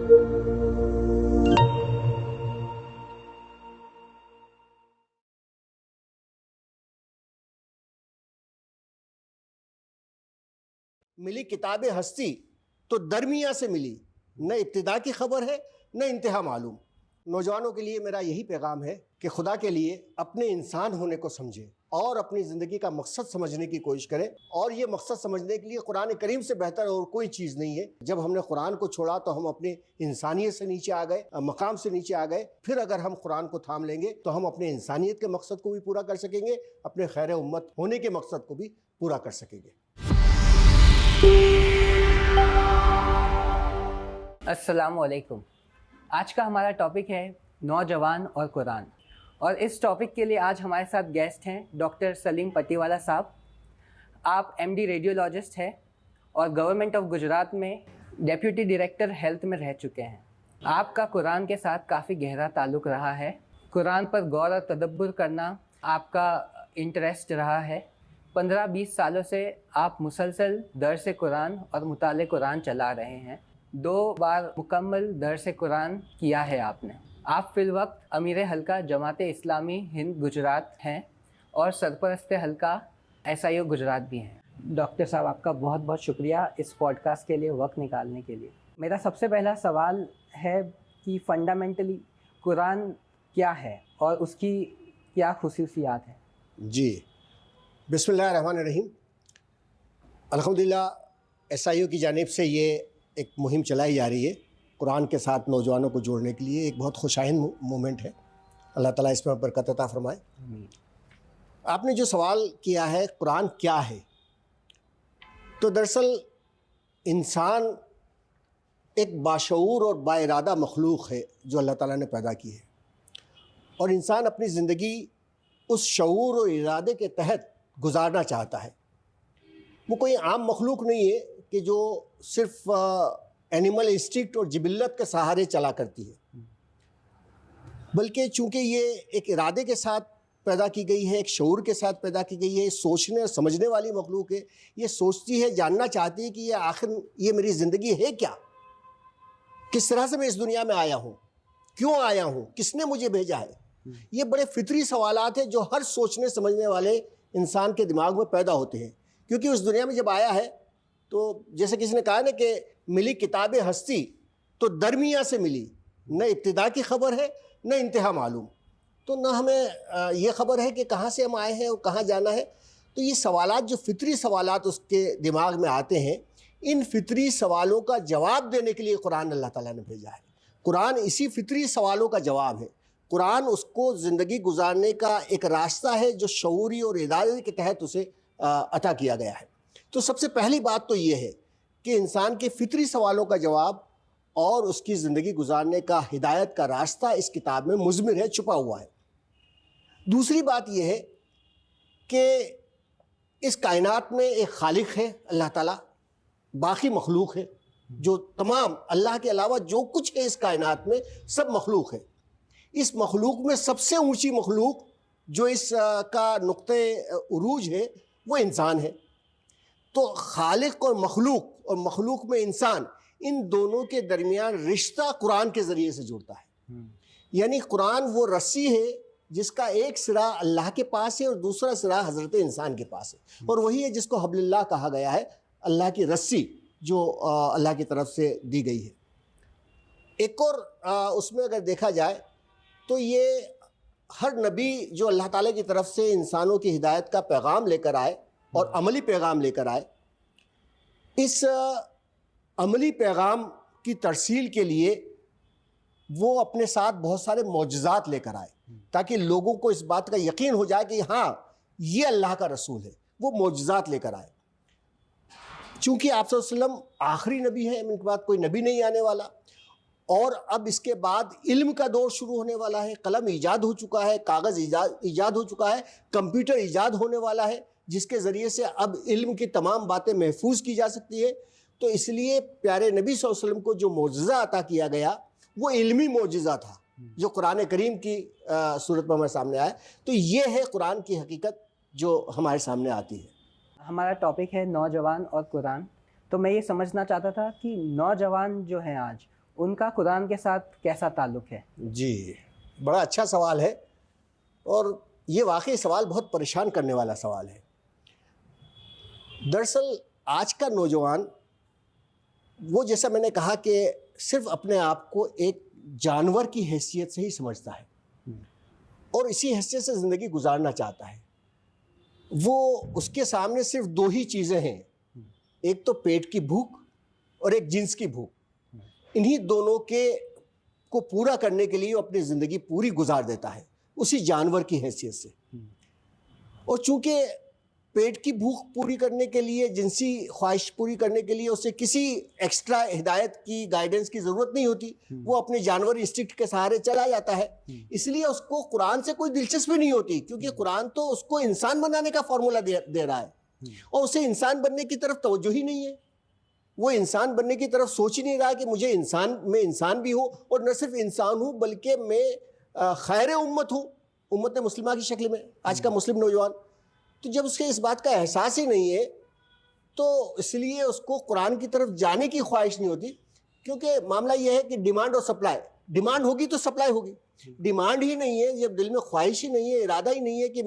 ملی کتاب ہستی تو درمیاں سے ملی، نہ ابتدا کی خبر ہے نہ انتہا معلوم۔ نوجوانوں کے لیے میرا یہی پیغام ہے کہ خدا کے لیے اپنے انسان ہونے کو سمجھیں اور اپنی زندگی کا مقصد سمجھنے کی کوشش کریں، اور یہ مقصد سمجھنے کے لیے قرآن کریم سے بہتر اور کوئی چیز نہیں ہے۔ جب ہم نے قرآن کو چھوڑا تو ہم اپنی انسانیت سے نیچے آ گئے، مقام سے نیچے آ گئے۔ پھر اگر ہم قرآن کو تھام لیں گے تو ہم اپنے انسانیت کے مقصد کو بھی پورا کر سکیں گے، اپنے خیر امت ہونے کے مقصد کو بھی پورا کر سکیں گے۔ السلام علیکم۔ آج کا ہمارا ٹاپک ہے نوجوان اور قرآن، اور اس ٹاپک کے لیے آج ہمارے ساتھ گیسٹ ہیں ڈاکٹر سلیم پتی والا صاحب۔ آپ ایم ڈی ریڈیولوجسٹ ہیں اور گورنمنٹ آف گجرات میں ڈیپیوٹی ڈائریکٹر ہیلتھ میں رہ چکے ہیں۔ آپ کا قرآن کے ساتھ کافی گہرا تعلق رہا ہے، قرآن پر غور و تدبر کرنا آپ کا انٹرسٹ رہا ہے۔ 15-20 سالوں سے آپ مسلسل درس قرآن اور مطالعہ قرآن چلا رہے ہیں۔ 2 بار مکمل درس قرآن کیا ہے آپ نے۔ آپ فی الوقت امیر حلقہ جماعت اسلامی ہند گجرات ہیں اور سرپرست حلقہ SIO گجرات بھی ہیں۔ ڈاکٹر صاحب، آپ کا بہت بہت شکریہ اس پوڈ کاسٹ کے لیے وقت نکالنے کے لیے۔ میرا سب سے پہلا سوال ہے کہ فنڈامنٹلی قرآن کیا ہے اور اس کی کیا خصوصیات ہیں؟ جی، بسم اللہ الرحمن الرحیم۔ الحمدللہ SIO کی جانب سے یہ ایک مہم چلائی جا رہی ہے قرآن کے ساتھ نوجوانوں کو جوڑنے کے لیے۔ ایک بہت خوشائن مومنٹ ہے، اللہ تعالیٰ اس میں برکت عطا فرمائے۔ آپ نے جو سوال کیا ہے قرآن کیا ہے، تو دراصل انسان ایک باشعور اور با ارادہ مخلوق ہے جو اللہ تعالیٰ نے پیدا کی ہے، اور انسان اپنی زندگی اس شعور اور ارادے کے تحت گزارنا چاہتا ہے۔ وہ کوئی عام مخلوق نہیں ہے کہ جو صرف اینیمل انسٹنکٹ اور جبلت کے سہارے چلا کرتی ہے، بلکہ چونکہ یہ ایک ارادے کے ساتھ پیدا کی گئی ہے، ایک شعور کے ساتھ پیدا کی گئی ہے، سوچنے اور سمجھنے والی مخلوق ہے۔ یہ سوچتی ہے، جاننا چاہتی ہے کہ یہ آخر یہ میری زندگی ہے کیا، کس طرح سے میں اس دنیا میں آیا ہوں، کیوں آیا ہوں، کس نے مجھے بھیجا ہے۔ یہ بڑے فطری سوالات ہیں جو ہر سوچنے سمجھنے والے انسان کے دماغ میں پیدا ہوتے ہیں، کیونکہ اس دنیا میں جب آیا ہے تو جیسے کسی نے کہا نا کہ ملی کتاب ہستی تو درمیاں سے ملی، نہ ابتدا کی خبر ہے نہ انتہا معلوم۔ تو نہ ہمیں یہ خبر ہے کہ کہاں سے ہم آئے ہیں اور کہاں جانا ہے۔ تو یہ سوالات جو فطری سوالات اس کے دماغ میں آتے ہیں، ان فطری سوالوں کا جواب دینے کے لیے قرآن اللہ تعالیٰ نے بھیجا ہے۔ قرآن اسی فطری سوالوں کا جواب ہے۔ قرآن اس کو زندگی گزارنے کا ایک راستہ ہے جو شعوری اور ارادے کے تحت اسے عطا کیا گیا ہے۔ تو سب سے پہلی بات تو یہ ہے کہ انسان کے فطری سوالوں کا جواب اور اس کی زندگی گزارنے کا ہدایت کا راستہ اس کتاب میں مضمر ہے، چھپا ہوا ہے۔ دوسری بات یہ ہے کہ اس کائنات میں ایک خالق ہے اللہ تعالیٰ، باقی مخلوق ہے، جو تمام اللہ کے علاوہ جو کچھ ہے اس کائنات میں سب مخلوق ہے۔ اس مخلوق میں سب سے اونچی مخلوق جو اس کا نقطۂ عروج ہے وہ انسان ہے۔ تو خالق اور مخلوق میں انسان، ان دونوں کے درمیان رشتہ قرآن کے ذریعے سے جڑتا ہے۔ یعنی قرآن وہ رسی ہے جس کا ایک سرا اللہ کے پاس ہے اور دوسرا سرا حضرت انسان کے پاس ہے، اور وہی ہے جس کو حبل اللہ کہا گیا ہے، اللہ کی رسی جو اللہ کی طرف سے دی گئی ہے۔ ایک اور اس میں اگر دیکھا جائے تو یہ ہر نبی جو اللہ تعالیٰ کی طرف سے انسانوں کی ہدایت کا پیغام لے کر آئے اور عملی پیغام لے کر آئے، اس عملی پیغام کی ترسیل کے لیے وہ اپنے ساتھ بہت سارے معجزات لے کر آئے تاکہ لوگوں کو اس بات کا یقین ہو جائے کہ ہاں یہ اللہ کا رسول ہے۔ وہ معجزات لے کر آئے۔ چونکہ آپ صلی اللہ علیہ وسلم آخری نبی ہیں، ان کے بعد کوئی نبی نہیں آنے والا، اور اب اس کے بعد علم کا دور شروع ہونے والا ہے۔ قلم ایجاد ہو چکا ہے، کاغذ ایجاد ہو چکا ہے، کمپیوٹر ایجاد ہونے والا ہے، جس کے ذریعے سے اب علم کی تمام باتیں محفوظ کی جا سکتی ہے۔ تو اس لیے پیارے نبی صلی اللہ علیہ وسلم کو جو معجزہ عطا کیا گیا وہ علمی معجزہ تھا جو قرآن کریم کی صورت میں ہمارے سامنے آیا۔ تو یہ ہے قرآن کی حقیقت جو ہمارے سامنے آتی ہے۔ ہمارا ٹاپک ہے نوجوان اور قرآن، تو میں یہ سمجھنا چاہتا تھا کہ نوجوان جو ہیں آج ان کا قرآن کے ساتھ کیسا تعلق ہے؟ جی بڑا اچھا سوال ہے، اور یہ واقعی سوال بہت پریشان کرنے والا سوال ہے۔ دراصل آج کا نوجوان وہ، جیسا میں نے کہا کہ صرف اپنے آپ کو ایک جانور کی حیثیت سے ہی سمجھتا ہے اور اسی حیثیت سے زندگی گزارنا چاہتا ہے۔ وہ اس کے سامنے صرف دو ہی چیزیں ہیں، ایک تو پیٹ کی بھوک اور ایک جنس کی بھوک۔ انہی دونوں کو پورا کرنے کے لیے وہ اپنی زندگی پوری گزار دیتا ہے اسی جانور کی حیثیت سے۔ اور چونکہ پیٹ کی بھوک پوری کرنے کے لیے، جنسی خواہش پوری کرنے کے لیے اسے کسی ایکسٹرا ہدایت کی، گائیڈنس کی ضرورت نہیں ہوتی، وہ اپنے جانور انسٹنکٹ کے سہارے چلا جاتا ہے۔ اس لیے اس کو قرآن سے کوئی دلچسپی نہیں ہوتی، کیونکہ قرآن تو اس کو انسان بنانے کا فارمولا دے رہا ہے، اور اسے انسان بننے کی طرف توجہ ہی نہیں ہے۔ وہ انسان بننے کی طرف سوچ ہی نہیں رہا کہ مجھے میں انسان بھی ہوں، اور نہ صرف انسان ہوں بلکہ میں خیر امت ہوں، امت مسلمہ کی شکل میں، آج کا مسلم نوجوان۔ تو جب اس کے اس بات کا احساس ہی نہیں ہے تو اس لیے اس کو قرآن کی طرف جانے کی خواہش نہیں ہوتی، کیونکہ معاملہ یہ ہے کہ ڈیمانڈ اور سپلائی، ڈیمانڈ ہوگی تو سپلائی ہوگی۔ ڈیمانڈ ہی نہیں ہے، جب دل میں خواہش ہی نہیں ہے، ارادہ ہی نہیں ہے کہ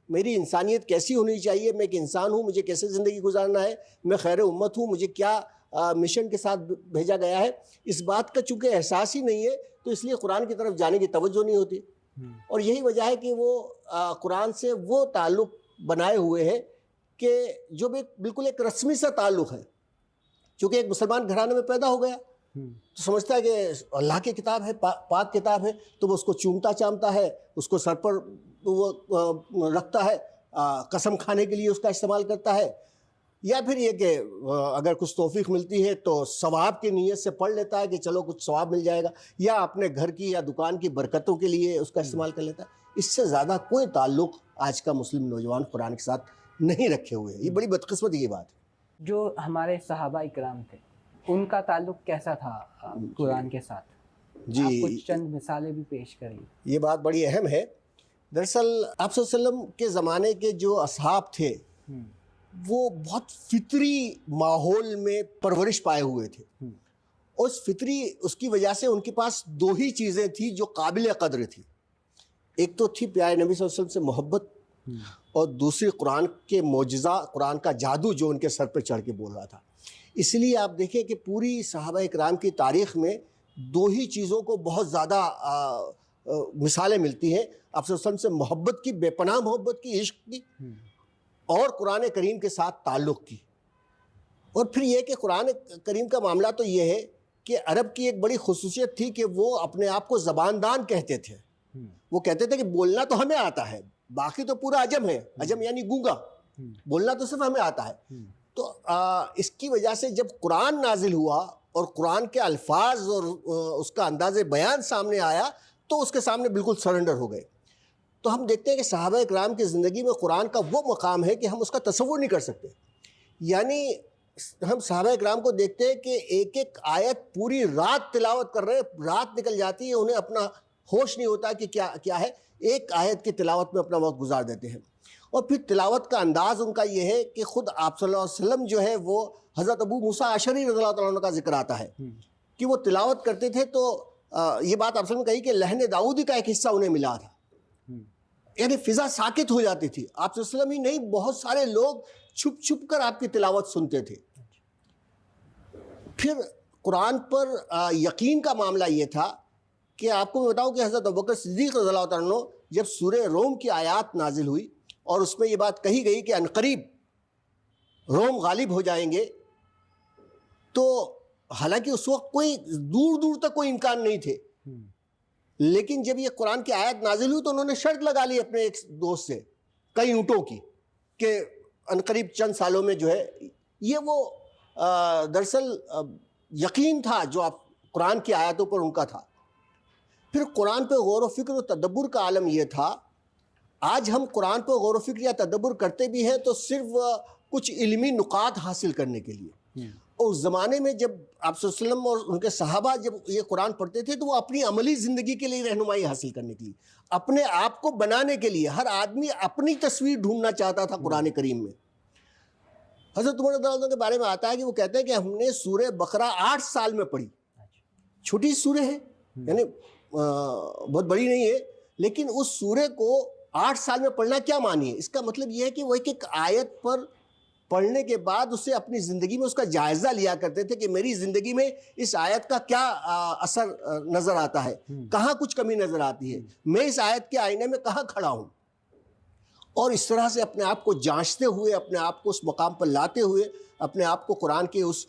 میری انسانیت کیسی ہونی چاہیے، میں ایک انسان ہوں، مجھے کیسے زندگی گزارنا ہے، میں خیر امت ہوں، مجھے کیا مشن کے ساتھ بھیجا گیا ہے، اس بات کا چونکہ احساس ہی نہیں ہے تو اس لیے قرآن کی طرف جانے کی توجہ نہیں ہوتی۔ اور یہی وجہ ہے کہ وہ قرآن سے وہ تعلق بنائے ہوئے ہیں کہ جو بھی بالکل ایک رسمی سا تعلق ہے، چونکہ ایک مسلمان گھرانے میں پیدا ہو گیا تو سمجھتا ہے کہ اللہ کی کتاب ہے، پاک کتاب ہے، تو وہ اس کو چومتا چامتا ہے، اس کو سر پر وہ رکھتا ہے، قسم کھانے کے لیے اس کا استعمال کرتا ہے، یا پھر یہ کہ اگر کچھ توفیق ملتی ہے تو ثواب کی نیت سے پڑھ لیتا ہے کہ چلو کچھ ثواب مل جائے گا، یا اپنے گھر کی یا دکان کی برکتوں کے لیے اس کا استعمال کر لیتا ہے۔ اس سے زیادہ کوئی تعلق آج کا مسلم نوجوان قرآن کے ساتھ نہیں رکھے ہوئے ہیں۔ یہ بڑی بدقسمتی کی بات ہے۔ جو ہمارے صحابہ اکرام تھے ان کا تعلق کیسا تھا قرآن کے ساتھ؟ جی آپ کچھ چند مثالیں بھی پیش کریے۔ یہ بات بڑی اہم ہے۔ دراصل آپ صلی اللہ علیہ وسلم کے زمانے کے جو اصحاب تھے وہ بہت فطری ماحول میں پرورش پائے ہوئے تھے، اور اس کی وجہ سے ان کے پاس دو ہی چیزیں تھیں جو قابل قدر تھی۔ ایک تو تھی پیارے نبی صلی اللہ علیہ وسلم سے محبت، اور دوسری قرآن کے معجزہ، قرآن کا جادو جو ان کے سر پہ چڑھ کے بول رہا تھا۔ اس لیے آپ دیکھیں کہ پوری صحابہ اکرام کی تاریخ میں دو ہی چیزوں کو بہت زیادہ مثالیں ملتی ہیں، آپ صلی اللہ علیہ وسلم سے محبت کی، بے پناہ محبت کی، عشق کی، اور قرآن کریم کے ساتھ تعلق کی۔ اور پھر یہ کہ قرآن کریم کا معاملہ تو یہ ہے کہ عرب کی ایک بڑی خصوصیت تھی کہ وہ اپنے آپ کو زباندان کہتے تھے۔ وہ کہتے تھے کہ بولنا تو ہمیں آتا ہے، باقی تو پورا عجم ہے، عجم یعنی گونگا، بولنا تو صرف ہمیں آتا ہے۔ تو اس کی وجہ سے جب قرآن نازل ہوا اور قرآن کے الفاظ اور اس کا انداز بیان سامنے آیا تو اس کے سامنے بالکل سرنڈر ہو گئے۔ تو ہم دیکھتے ہیں کہ صحابہ اکرام کی زندگی میں قرآن کا وہ مقام ہے کہ ہم اس کا تصور نہیں کر سکتے۔ یعنی ہم صحابہ اکرام کو دیکھتے ہیں کہ ایک ایک آیت پوری رات تلاوت کر رہے ہیں، رات نکل جاتی ہے، انہیں اپنا ہوش نہیں ہوتا کہ کیا ہے، ایک آیت کی تلاوت میں اپنا وقت گزار دیتے ہیں۔ اور پھر تلاوت کا انداز ان کا یہ ہے کہ خود آپ صلی اللہ علیہ وسلم جو ہے وہ حضرت ابو موسیٰ اشعری رضی اللہ تعالیٰ عنہ کا ذکر آتا ہے کہ وہ تلاوت کرتے تھے تو یہ بات آپ صلی اللہ علیہ وسلم نے کہی کہ لہن داؤدی کا ایک حصہ انہیں ملا تھا، یعنی فضا ساکت ہو جاتی تھی۔ آپ صلی اللہ علیہ وسلم ہی نہیں، بہت سارے لوگ چھپ چھپ کر آپ کی تلاوت سنتے تھے۔ پھر قرآن پر یقین کا معاملہ یہ تھا کہ آپ کو میں بتاؤں کہ حضرت ابوبکر صدیق رضی اللہ تعالیٰ عنہ جب سورہ روم کی آیات نازل ہوئی اور اس میں یہ بات کہی گئی کہ عنقریب روم غالب ہو جائیں گے، تو حالانکہ اس وقت کوئی دور تک کوئی امکان نہیں تھے، لیکن جب یہ قرآن کی آیت نازل ہوئی تو انہوں نے شرط لگا لی اپنے ایک دوست سے کئی اونٹوں کی کہ عنقریب چند سالوں میں جو ہے یہ وہ دراصل یقین تھا جو آپ قرآن کی آیتوں پر ان کا تھا۔ پھر قرآن پہ غور و فکر و تدبر کا عالم یہ تھا، آج ہم قرآن پہ غور و فکر یا تدبر کرتے بھی ہیں تو صرف کچھ علمی نکات حاصل کرنے کے لیے، اور اس زمانے میں جب آپ صلی اللہ علیہ وسلم اور ان کے صحابہ جب یہ قرآن پڑھتے تھے تو وہ اپنی عملی زندگی کے لیے رہنمائی حاصل کرنے کے لیے، اپنے آپ کو بنانے کے لیے، ہر آدمی اپنی تصویر ڈھونڈنا چاہتا تھا قرآن کریم میں۔ حضرت عمر رضی اللہ عنہ کے بارے میں آتا ہے کہ وہ کہتے ہیں کہ ہم نے سورہ بقرہ 8 سال میں پڑھی، چھوٹی سورہ ہے، یعنی بہت بڑی نہیں ہے، لیکن اس سورہ کو 8 سال میں پڑھنا کیا معنی ہے؟ اس کا مطلب یہ ہے کہ وہ ایک ایک آیت پر پڑھنے کے بعد اسے اپنی زندگی میں اس کا جائزہ لیا کرتے تھے کہ میری زندگی میں اس آیت کا کیا اثر نظر آتا ہے، کہاں کچھ کمی نظر آتی ہے، میں اس آیت کے آئینے میں کہاں کھڑا ہوں، اور اس طرح سے اپنے آپ کو جانچتے ہوئے، اپنے آپ کو اس مقام پر لاتے ہوئے، اپنے آپ کو قرآن کے اس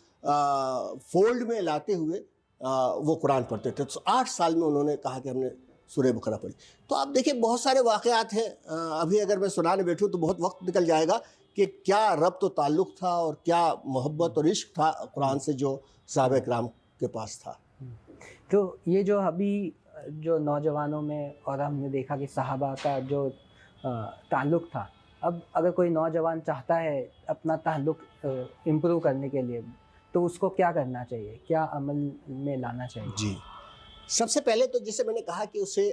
فولڈ میں لاتے ہوئے وہ قرآن پڑھتے تھے۔ تو 8 سال میں انہوں نے کہا کہ ہم نے سورہ بقرہ پڑھی۔ تو آپ دیکھیں بہت سارے واقعات ہیں، ابھی اگر میں سنانے بیٹھوں تو بہت وقت نکل جائے گا کہ کیا ربط و تعلق تھا اور کیا محبت اور عشق تھا قرآن سے جو صحابہ کرام کے پاس تھا۔ تو یہ جو ابھی جو نوجوانوں میں، اور ہم نے دیکھا کہ صحابہ کا جو تعلق تھا، اب اگر کوئی نوجوان چاہتا ہے اپنا تعلق امپروو کرنے کے لیے، تو اس کو کیا کرنا چاہیے، کیا عمل میں لانا چاہیے؟ جی، سب سے پہلے تو جیسے میں نے کہا کہ اسے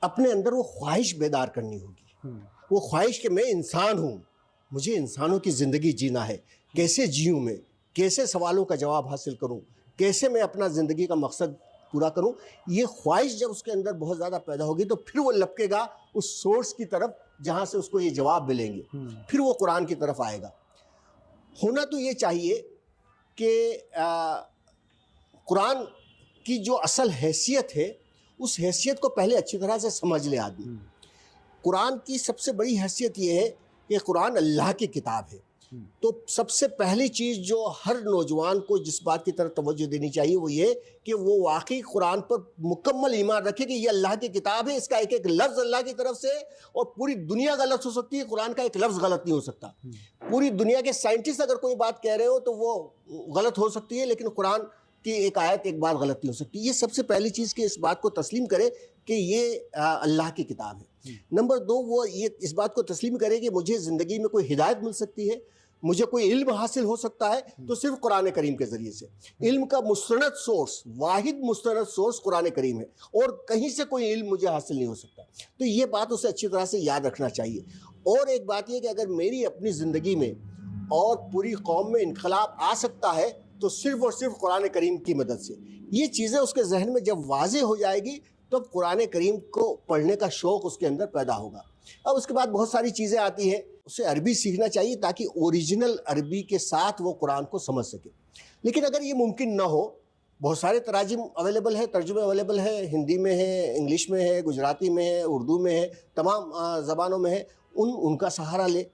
اپنے اندر وہ خواہش بیدار کرنی ہوگی، وہ خواہش کہ میں انسان ہوں، مجھے انسانوں کی زندگی جینا ہے، کیسے جیوں میں، کیسے سوالوں کا جواب حاصل کروں، کیسے میں اپنا زندگی کا مقصد پورا کروں۔ یہ خواہش جب اس کے اندر بہت زیادہ پیدا ہوگی تو پھر وہ لپکے گا اس سورس کی طرف جہاں سے اس کو یہ جواب ملیں گے، پھر وہ قرآن کی طرف آئے گا۔ ہونا تو یہ چاہیے کہ قرآن کی جو اصل حیثیت ہے اس حیثیت کو پہلے اچھی طرح سے سمجھ لے آدمی۔ قرآن کی سب سے بڑی حیثیت یہ ہے کہ قرآن اللہ کی کتاب ہے، تو سب سے پہلی چیز جو ہر نوجوان کو جس بات کی طرف توجہ دینی چاہیے وہ یہ کہ وہ واقعی قرآن پر مکمل ایمان رکھے کہ یہ اللہ کی کتاب ہے، اس کا ایک ایک لفظ اللہ کی طرف سے، اور پوری دنیا غلط ہو سکتی ہے، قرآن کا ایک لفظ غلط نہیں ہو سکتا۔ پوری دنیا کے سائنٹسٹ اگر کوئی بات کہہ رہے ہو تو وہ غلط ہو سکتی ہے، لیکن قرآن کی ایک آیت ایک بات غلط نہیں ہو سکتی۔ یہ سب سے پہلی چیز کہ اس بات کو تسلیم کرے کہ یہ اللہ کی کتاب ہے۔ نمبر 2، وہ یہ اس بات کو تسلیم کرے کہ مجھے زندگی میں کوئی ہدایت مل سکتی ہے، مجھے کوئی علم حاصل ہو سکتا ہے تو صرف قرآن کریم کے ذریعے سے۔ علم کا مستند سورس، واحد مستند سورس قرآن کریم ہے، اور کہیں سے کوئی علم مجھے حاصل نہیں ہو سکتا۔ تو یہ بات اسے اچھی طرح سے یاد رکھنا چاہیے۔ اور ایک بات یہ کہ اگر میری اپنی زندگی میں اور پوری قوم میں انقلاب آ سکتا ہے تو صرف اور صرف قرآن کریم کی مدد سے۔ یہ چیزیں اس کے ذہن میں جب واضح ہو جائے گی تو قرآن کریم کو پڑھنے کا شوق اس کے اندر پیدا ہوگا۔ اب اس کے بعد بہت ساری چیزیں آتی ہیں، اسے عربی سیکھنا چاہیے تاکہ اوریجنل عربی کے ساتھ وہ قرآن کو سمجھ سکے۔ لیکن اگر یہ ممکن نہ ہو، بہت سارے تراجم اویلیبل ہے، ترجمے اویلیبل ہے، ہندی میں ہے، انگلش میں ہے، گجراتی میں ہے، اردو میں ہے، تمام زبانوں میں ہے، ان کا سہارا لے۔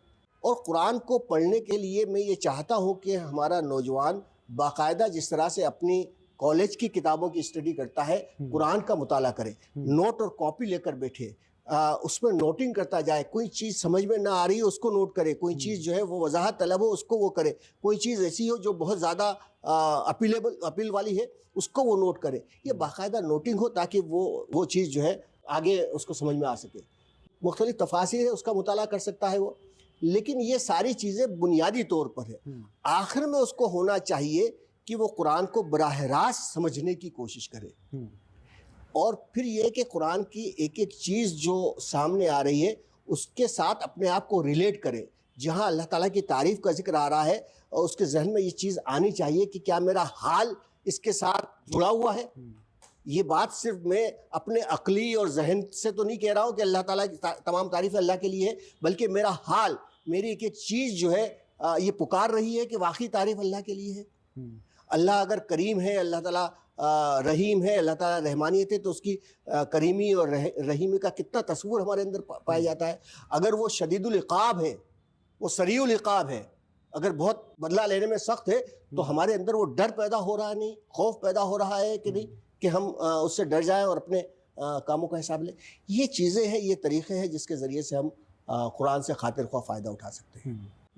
اور قرآن کو پڑھنے کے لیے میں یہ چاہتا ہوں کہ ہمارا نوجوان باقاعدہ جس طرح سے اپنی کالج کی کتابوں کی اسٹڈی کرتا ہے، قرآن کا مطالعہ کرے، نوٹ اور کاپی لے کر بیٹھے، اس میں نوٹنگ کرتا جائے، کوئی چیز سمجھ میں نہ آ رہی ہے اس کو نوٹ کرے، کوئی چیز جو ہے وہ وضاحت طلب ہو اس کو وہ کرے، کوئی چیز ایسی ہو جو بہت زیادہ اپیل والی ہے اس کو وہ نوٹ کرے۔ یہ باقاعدہ نوٹنگ ہو تاکہ وہ چیز جو ہے آگے اس کو سمجھ میں آ سکے۔ مختلف تفاسیر ہے اس کا مطالعہ کر سکتا ہے وہ، لیکن یہ ساری چیزیں بنیادی طور پر ہے۔ آخر میں اس کو ہونا چاہیے کہ وہ قرآن کو براہ راست سمجھنے کی کوشش کرے، اور پھر یہ کہ قرآن کی ایک ایک چیز جو سامنے آ رہی ہے اس کے ساتھ اپنے آپ کو ریلیٹ کرے۔ جہاں اللہ تعالیٰ کی تعریف کا ذکر آ رہا ہے اور اس کے ذہن میں یہ چیز آنی چاہیے کہ کیا میرا حال اس کے ساتھ جڑا ہوا ہے۔ یہ بات صرف میں اپنے عقلی اور ذہن سے تو نہیں کہہ رہا ہوں کہ اللہ تعالیٰ کی تمام تعریف اللہ کے لیے ہے، بلکہ میرا حال، میری ایک ایک چیز جو ہے یہ پکار رہی ہے کہ واقعی تعریف اللہ کے لیے ہے۔ اللہ اگر کریم ہے، اللہ تعالیٰ رحیم ہے، اللہ تعالیٰ رحمانیت ہے، تو اس کی کریمی اور رحیمی کا کتنا تصور ہمارے اندر پایا جاتا ہے۔ اگر وہ شدید العقاب ہے، وہ سریع العقاب ہے، اگر بہت بدلہ لینے میں سخت ہے، تو ہمارے اندر وہ ڈر پیدا ہو رہا نہیں، خوف پیدا ہو رہا ہے کہ نہیں کہ ہم اس سے ڈر جائیں اور اپنے کاموں کا حساب لیں۔ یہ چیزیں ہیں، یہ طریقے ہیں جس کے ذریعے سے ہم قرآن سے خاطر خواہ فائدہ اٹھا سکتے ہیں۔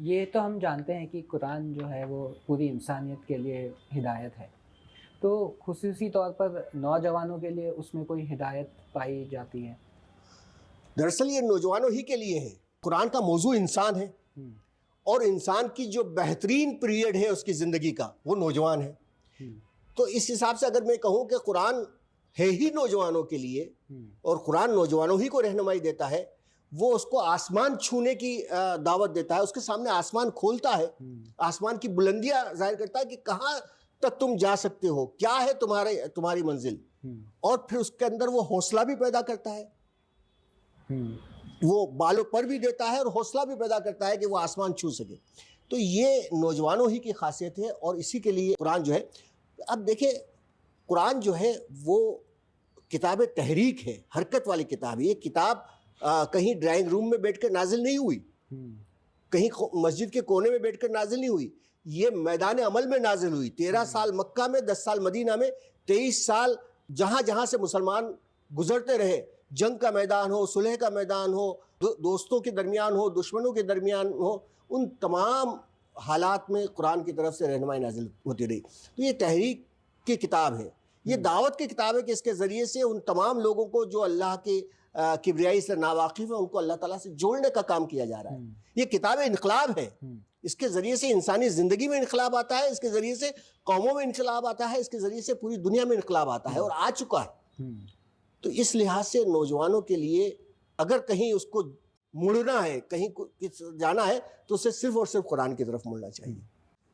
یہ تو ہم جانتے ہیں کہ قرآن جو ہے وہ پوری انسانیت کے لیے ہدایت ہے، تو خصوصی طور پر نوجوانوں کے لیے اس میں کوئی ہدایت پائی جاتی ہے؟ دراصل یہ نوجوانوں ہی کے لیے ہے۔ قرآن کا موضوع انسان ہے، اور انسان کی جو بہترین پیریڈ ہے اس کی زندگی کا وہ نوجوان ہے۔ تو اس حساب سے اگر میں کہوں کہ قرآن ہے ہی نوجوانوں کے لیے، اور قرآن نوجوانوں ہی کو رہنمائی دیتا ہے، وہ اس کو آسمان چھونے کی دعوت دیتا ہے، اس کے سامنے آسمان کھولتا ہے، آسمان کی بلندیاں ظاہر کرتا ہے کہ کہاں تک تم جا سکتے ہو, کیا ہے تمہاری منزل, اور پھر اس کے اندر وہ حوصلہ بھی پیدا کرتا ہے, وہ بالوں پر بھی دیتا ہے اور حوصلہ بھی پیدا کرتا ہے کہ وہ آسمان چھو سکے. تو یہ نوجوانوں ہی کی خاصیت ہے, اور اسی کے لیے قرآن جو ہے, اب دیکھیں قرآن جو ہے وہ کتاب تحریک ہے, حرکت والی کتاب ہے. یہ کتاب کہیں ڈرائنگ روم میں بیٹھ کر نازل نہیں ہوئی, کہیں مسجد کے کونے میں بیٹھ کر نازل نہیں ہوئی, یہ میدان عمل میں نازل ہوئی. 13 سال مکہ میں, 10 سال مدینہ میں, 23 سال جہاں جہاں سے مسلمان گزرتے رہے, جنگ کا میدان ہو, صلح کا میدان ہو, دوستوں کے درمیان ہو, دشمنوں کے درمیان ہو, ان تمام حالات میں قرآن کی طرف سے رہنمائی نازل ہوتی رہی. تو یہ تحریک کی کتاب ہے, یہ دعوت کی کتاب ہے کہ اس کے ذریعے سے ان تمام لوگوں کو جو اللہ کے کبریائی سے ناواقف ہیں ان کو اللہ تعالیٰ سے جوڑنے کا کام کیا جا رہا ہے. یہ کتاب انقلاب ہے, اس کے ذریعے سے انسانی زندگی میں انقلاب آتا ہے, اس کے ذریعے سے قوموں میں انقلاب آتا ہے, اس کے ذریعے سے پوری دنیا میں انقلاب آتا ہے اور آ چکا ہے. تو اس لحاظ سے نوجوانوں کے لیے اگر کہیں اس کو مڑنا ہے, کہیں جانا ہے, تو اسے صرف اور صرف قرآن کی طرف مڑنا چاہیے.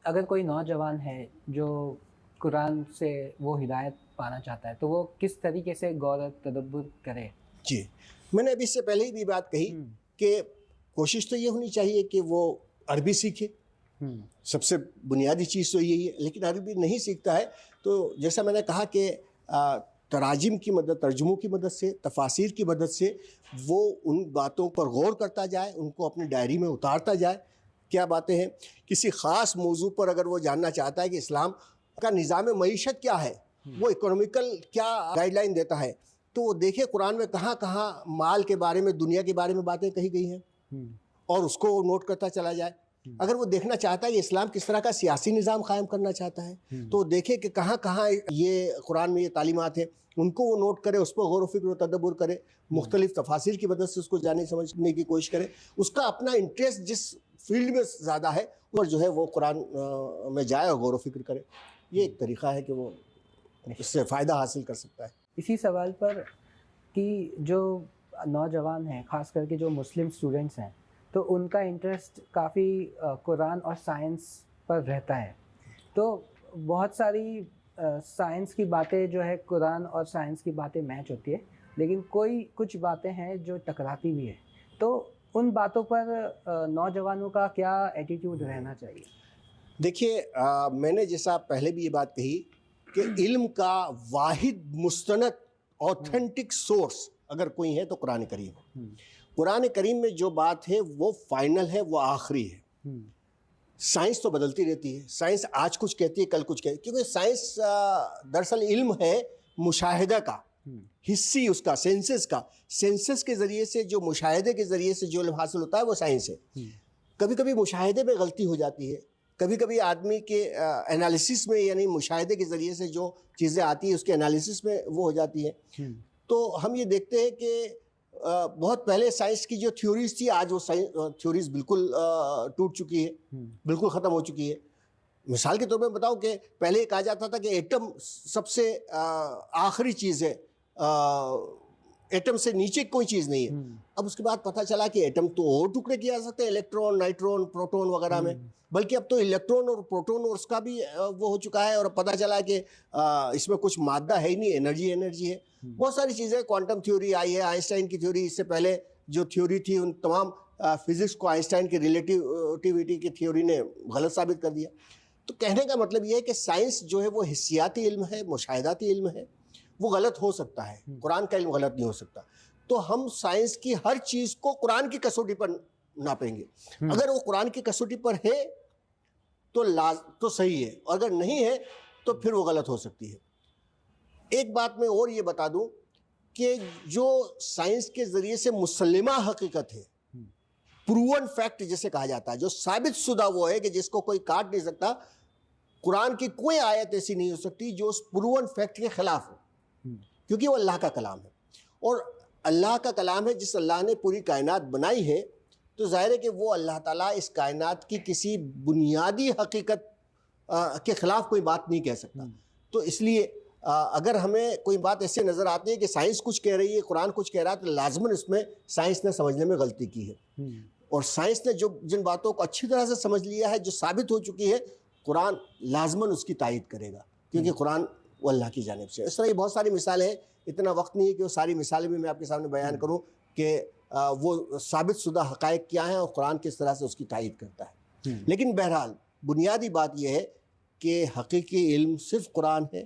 اگر کوئی نوجوان ہے جو قرآن سے وہ ہدایت پانا چاہتا ہے تو وہ کس طریقے سے غور و تدبر کرے؟ جی, میں نے ابھی اس سے پہلے ہی بھی بات کہی کہ کوشش تو یہ ہونی چاہیے کہ وہ عربی سیکھے, سب سے بنیادی چیز تو یہی ہے. لیکن عربی نہیں سیکھتا ہے تو جیسا میں نے کہا کہ تراجم کی مدد, ترجموں کی مدد سے, تفاسیر کی مدد سے وہ ان باتوں پر غور کرتا جائے, ان کو اپنی ڈائری میں اتارتا جائے. کیا باتیں ہیں, کسی خاص موضوع پر اگر وہ جاننا چاہتا ہے کہ اسلام کا نظام معیشت کیا ہے, وہ اکنومیکل کیا گائیڈ لائن دیتا ہے, تو وہ دیکھے قرآن میں کہاں کہاں مال کے بارے میں, دنیا کے بارے میں باتیں کہی گئی ہیں, اور اس کو نوٹ کرتا چلا جائے. اگر وہ دیکھنا چاہتا ہے کہ اسلام کس طرح کا سیاسی نظام قائم کرنا چاہتا ہے, تو وہ دیکھے کہ کہاں کہاں یہ قرآن میں یہ تعلیمات ہیں, ان کو وہ نوٹ کرے, اس پر غور و فکر و تدبر کرے, مختلف تفاسیر کی مدد سے اس کو جاننے سمجھنے کی کوشش کرے. اس کا اپنا انٹرسٹ جس فیلڈ میں زیادہ ہے اور جو ہے وہ قرآن میں جائے اور غور و فکر کرے. یہ ایک طریقہ ہے کہ وہ اس سے فائدہ حاصل کر سکتا ہے. اسی سوال پر کہ جو نوجوان ہیں, خاص کر کے جو مسلم اسٹوڈنٹس ہیں, تو ان کا انٹرسٹ کافی قرآن اور سائنس پر رہتا ہے, تو بہت ساری سائنس کی باتیں جو ہے قرآن اور سائنس کی باتیں میچ ہوتی ہے, لیکن کچھ باتیں ہیں جو ٹکراتی بھی ہیں. تو ان باتوں پر نوجوانوں کا کیا ایٹیٹیوڈ رہنا چاہیے؟ دیکھیے, میں نے جیسا پہلے بھی یہ بات کہی کہ علم کا واحد مستند اوتھینٹک سورس اگر کوئی ہے تو قرآن کریم. قرآن کریم میں جو بات ہے وہ فائنل ہے, وہ آخری ہے. سائنس تو بدلتی رہتی ہے, سائنس آج کچھ کہتی ہے کل کچھ کہتی ہے, کیونکہ سائنس دراصل علم ہے مشاہدہ کا, حصی اس کا, سینسز کا. سینسز کے ذریعے سے جو مشاہدے کے ذریعے سے جو علم حاصل ہوتا ہے وہ سائنس ہے. کبھی کبھی مشاہدے میں غلطی ہو جاتی ہے, کبھی کبھی آدمی کے انالیسس میں, یعنی مشاہدے کے ذریعے سے جو چیزیں آتی ہیں اس کے انالیسس میں وہ ہو جاتی ہیں. تو ہم یہ دیکھتے ہیں کہ بہت پہلے سائنس کی جو تھیوریز تھی, آج وہ تھیوریز بالکل ٹوٹ چکی ہے, بالکل ختم ہو چکی ہے. مثال کے طور پہ بتاؤں کہ پہلے یہ کہا جاتا تھا کہ ایٹم سب سے آخری چیز ہے, ایٹم سے نیچے کوئی چیز نہیں ہے. اب اس کے بعد پتہ چلا کہ ایٹم تو اور ٹکڑے کیا جا سکتے ہیں, الیکٹران, نائٹرون, پروٹون وغیرہ میں, بلکہ اب تو الیکٹرون اور پروٹون اور اس کا بھی وہ ہو چکا ہے, اور پتہ چلا کہ اس میں کچھ مادہ ہے ہی نہیں, انرجی ہے. بہت ساری چیزیں, کوانٹم تھیوری آئی ہے, آئنسٹائن کی تھیوری, اس سے پہلے جو تھیوری تھی ان تمام فزکس کو آئنسٹائن کی ریلیٹیوٹی کی تھیوری نے غلط ثابت کر دیا. تو کہنے کا مطلب یہ ہے کہ سائنس جو ہے وہ حسیاتی علم ہے, مشاہداتی علم ہے, وہ غلط ہو سکتا ہے, قرآن کا علم غلط نہیں ہو سکتا. تو ہم سائنس کی ہر چیز کو قرآن کی کسوٹی پر ناپیں گے. اگر وہ قرآن کی کسوٹی پر ہے تو صحیح ہے, اور اگر نہیں ہے تو پھر وہ غلط ہو سکتی ہے. ایک بات میں اور یہ بتا دوں کہ جو سائنس کے ذریعے سے مسلمہ حقیقت ہے, پروون فیکٹ جسے کہا جاتا ہے, جو ثابت شدہ وہ ہے کہ جس کو کوئی کاٹ نہیں سکتا, قرآن کی کوئی آیت ایسی نہیں ہو سکتی جو اس پروون فیکٹ کے خلاف ہو, کیونکہ وہ اللہ کا کلام ہے. اور اللہ کا کلام ہے, جس اللہ نے پوری کائنات بنائی ہے, تو ظاہر ہے کہ وہ اللہ تعالیٰ اس کائنات کی کسی بنیادی حقیقت کے خلاف کوئی بات نہیں کہہ سکتا. تو اس لیے اگر ہمیں کوئی بات ایسے نظر آتی ہے کہ سائنس کچھ کہہ رہی ہے, قرآن کچھ کہہ رہا ہے, تو لازماً اس میں سائنس نے سمجھنے میں غلطی کی ہے. اور سائنس نے جن باتوں کو اچھی طرح سے سمجھ لیا ہے, جو ثابت ہو چکی ہے, قرآن لازماً اس کی تائید کرے گا، کیونکہ قرآن وہ اللہ کی جانب سے. اس طرح یہ بہت ساری مثالیں ہیں، اتنا وقت نہیں ہے کہ وہ ساری مثالیں بھی میں آپ کے سامنے بیان کروں کہ وہ ثابت شدہ حقائق کیا ہیں اور قرآن کس طرح سے اس کی تائید کرتا ہے. لیکن بہرحال بنیادی بات یہ ہے کہ حقیقی علم صرف قرآن ہے.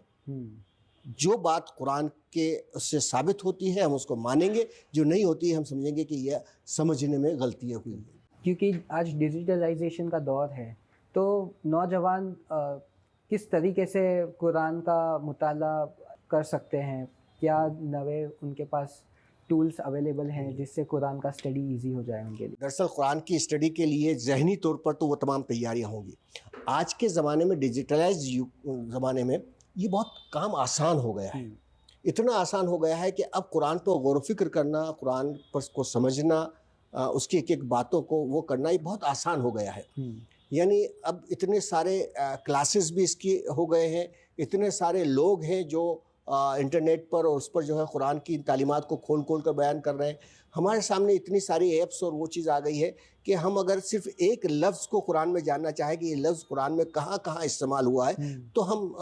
جو بات قرآن کے اس سے ثابت ہوتی ہے ہم اس کو مانیں گے، جو نہیں ہوتی ہے ہم سمجھیں گے کہ یہ سمجھنے میں غلطیاں ہوئی ہیں. کیونکہ آج ڈیجیٹلائزیشن کا دور ہے تو نوجوان کس طریقے سے قرآن کا مطالعہ کر سکتے ہیں؟ کیا نوے ان کے پاس ٹولز اویلیبل ہیں جس سے قرآن کا اسٹڈی ایزی ہو جائے ان کے لیے؟ دراصل قرآن کی اسٹڈی کے لیے ذہنی طور پر تو وہ تمام تیاریاں ہوں گی. آج کے زمانے میں ڈیجیٹلائز زمانے میں یہ بہت کام آسان ہو گیا ہے. اتنا آسان ہو گیا ہے کہ اب قرآن پر غور و فکر کرنا، قرآن پر کو سمجھنا، اس کی ایک ایک باتوں کو وہ کرنا یہ بہت آسان ہو گیا ہے. یعنی اب اتنے سارے کلاسز بھی اس کی ہو گئے ہیں، اتنے سارے لوگ ہیں جو انٹرنیٹ پر اور اس پر جو ہے قرآن کی تعلیمات کو کھول کھول کر بیان کر رہے ہیں. ہمارے سامنے اتنی ساری ایپس اور وہ چیز آ گئی ہے کہ ہم اگر صرف ایک لفظ کو قرآن میں جاننا چاہیں کہ یہ لفظ قرآن میں کہاں کہاں استعمال ہوا ہے تو ہم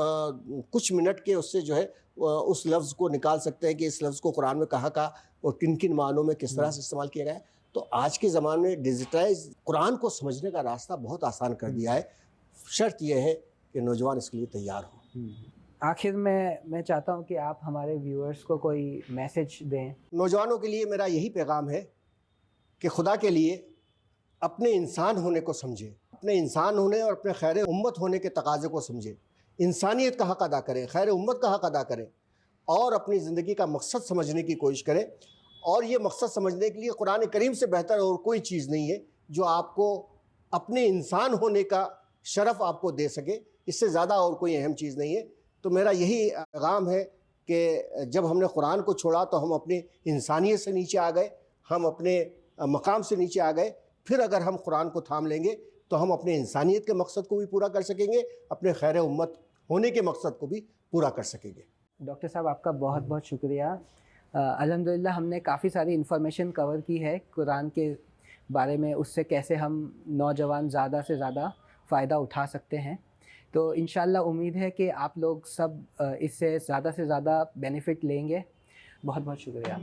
کچھ منٹ کے اس سے جو ہے اس لفظ کو نکال سکتے ہیں کہ اس لفظ کو قرآن میں کہاں کہاں اور کن کن معنوں میں کس طرح سے استعمال کیا گیا ہے. تو آج کے زمانے میں ڈیجیٹلائز قرآن کو سمجھنے کا راستہ بہت آسان کر دیا ہے. شرط یہ ہے کہ نوجوان اس کے لیے تیار ہوں. آخر میں چاہتا ہوں کہ آپ ہمارے ویورز کو کوئی میسج دیں. نوجوانوں کے لیے میرا یہی پیغام ہے کہ خدا کے لیے اپنے انسان ہونے کو سمجھیں، اپنے انسان ہونے اور اپنے خیر امت ہونے کے تقاضے کو سمجھیں. انسانیت کا حق ادا کریں، خیر امت کا حق ادا کریں اور اپنی زندگی کا مقصد سمجھنے کی کوشش کریں. اور یہ مقصد سمجھنے کے لیے قرآن کریم سے بہتر اور کوئی چیز نہیں ہے جو آپ کو اپنے انسان ہونے کا شرف آپ کو دے سکے. اس سے زیادہ اور کوئی اہم چیز نہیں ہے. تو میرا یہی پیغام ہے کہ جب ہم نے قرآن کو چھوڑا تو ہم اپنی انسانیت سے نیچے آ گئے، ہم اپنے مقام سے نیچے آ گئے. پھر اگر ہم قرآن کو تھام لیں گے تو ہم اپنے انسانیت کے مقصد کو بھی پورا کر سکیں گے، اپنے خیر امت ہونے کے مقصد کو بھی پورا کر سکیں گے. ڈاکٹر صاحب آپ کا بہت بہت شکریہ. الحمدللہ ہم نے کافی ساری انفارمیشن کور کی ہے قرآن کے بارے میں، اس سے کیسے ہم نوجوان زیادہ سے زیادہ فائدہ اٹھا سکتے ہیں. تو انشاءاللہ امید ہے کہ آپ لوگ سب اس سے زیادہ بینیفٹ لیں گے. بہت بہت شکریہ.